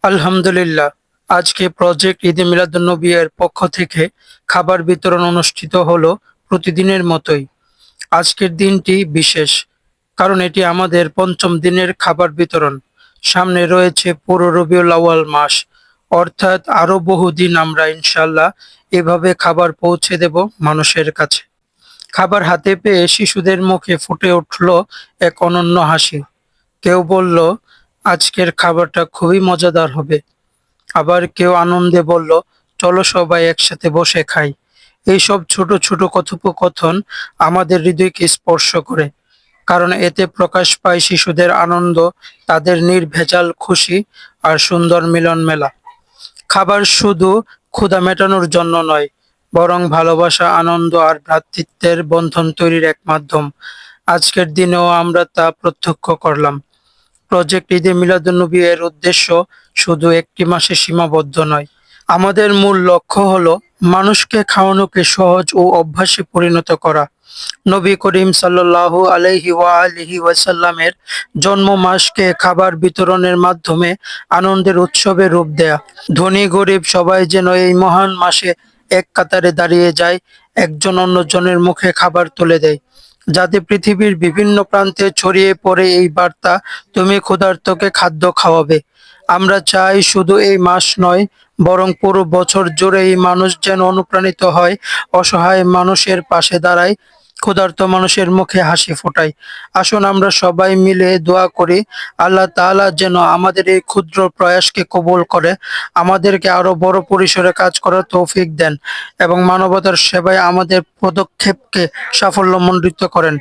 আলহামদুলিল্লাহ। আজকে প্রজেক্ট ঈদে মিলাদুন্নবী এর পক্ষ থেকে খাবার বিতরণ অনুষ্ঠিত হলো প্রতিদিনের মতোই। আজকের দিনটি বিশেষ, কারণ এটি আমাদের পঞ্চম দিনের খাবার বিতরণ। সামনে রয়েছে পুরো রবিউল আউয়াল মাস, অর্থাৎ আরো বহুদিন আমরা ইনশাল্লাহ এভাবে খাবার পৌঁছে দেব মানুষের কাছে। খাবার হাতে পেয়ে শিশুদের মুখে ফুটে উঠল এক অনন্য হাসি। কেউ বলল, আজকের খাবারটা খুবই মজাদার হবে। আবার কেউ আনন্দে বলল, চলো সবাই একসাথে বসে খাই। এইসব ছোট ছোট কথোপকথন আমাদের হৃদয়কে স্পর্শ করে, কারণ এতে প্রকাশ পায় শিশুদের আনন্দ, তাদের নির্ভেজাল খুশি আর সুন্দর মিলন মেলা। খাবার শুধু ক্ষুধা মেটানোর জন্য নয়, বরং ভালোবাসা, আনন্দ আর ভ্রাতৃত্বের বন্ধন তৈরির এক মাধ্যম। আজকের দিনেও আমরা তা প্রত্যক্ষ করলাম। প্রজেক্ট ঈদে মিলাদুন্নবী এর উদ্দেশ্য শুধু একটি মাসে সীমাবদ্ধ নয়। আমাদের মূল লক্ষ্য হলো মানুষকে খাওয়ানোকে সহজ ও অভ্যাসে পরিণত করা। নবী করিম সাল্লাল্লাহু আলাইহি ওয়াসাল্লামের জন্ম মাসকে খাবার বিতরণের মাধ্যমে আনন্দের উৎসবে রূপ দেয়া। ধনী গরিব সবাই যেন এই মহান মাসে এক কাতারে দাঁড়িয়ে যায়, একজন অন্যজনের মুখে খাবার তুলে দেয়, যাতে পৃথিবীর বিভিন্ন প্রান্তে ছড়িয়ে পড়ে এই বার্তা, তুমি ক্ষুধার্তকে খাদ্য খাওয়াবে। আমরা চাই শুধু এই মাস নয়, বরং পুরো বছর জুড়ে এই মানুষ যেন অনুপ্রাণিত হয়, অসহায় মানুষের পাশে দাঁড়ায়, ক্ষুধার্ত মানুষের মুখে হাসি ফোটায়। আসুন আমরা সবাই মিলে দোয়া করি, আল্লাহ তাআলা যেন আমাদের এই ক্ষুদ্র প্রয়াসকে কবুল করে, আমাদেরকে আরো বড় পরিসরে কাজ করার তৌফিক দেন এবং মানবতার সেবায় আমাদের পদক্ষেপকে সাফল্যমণ্ডিত করেন।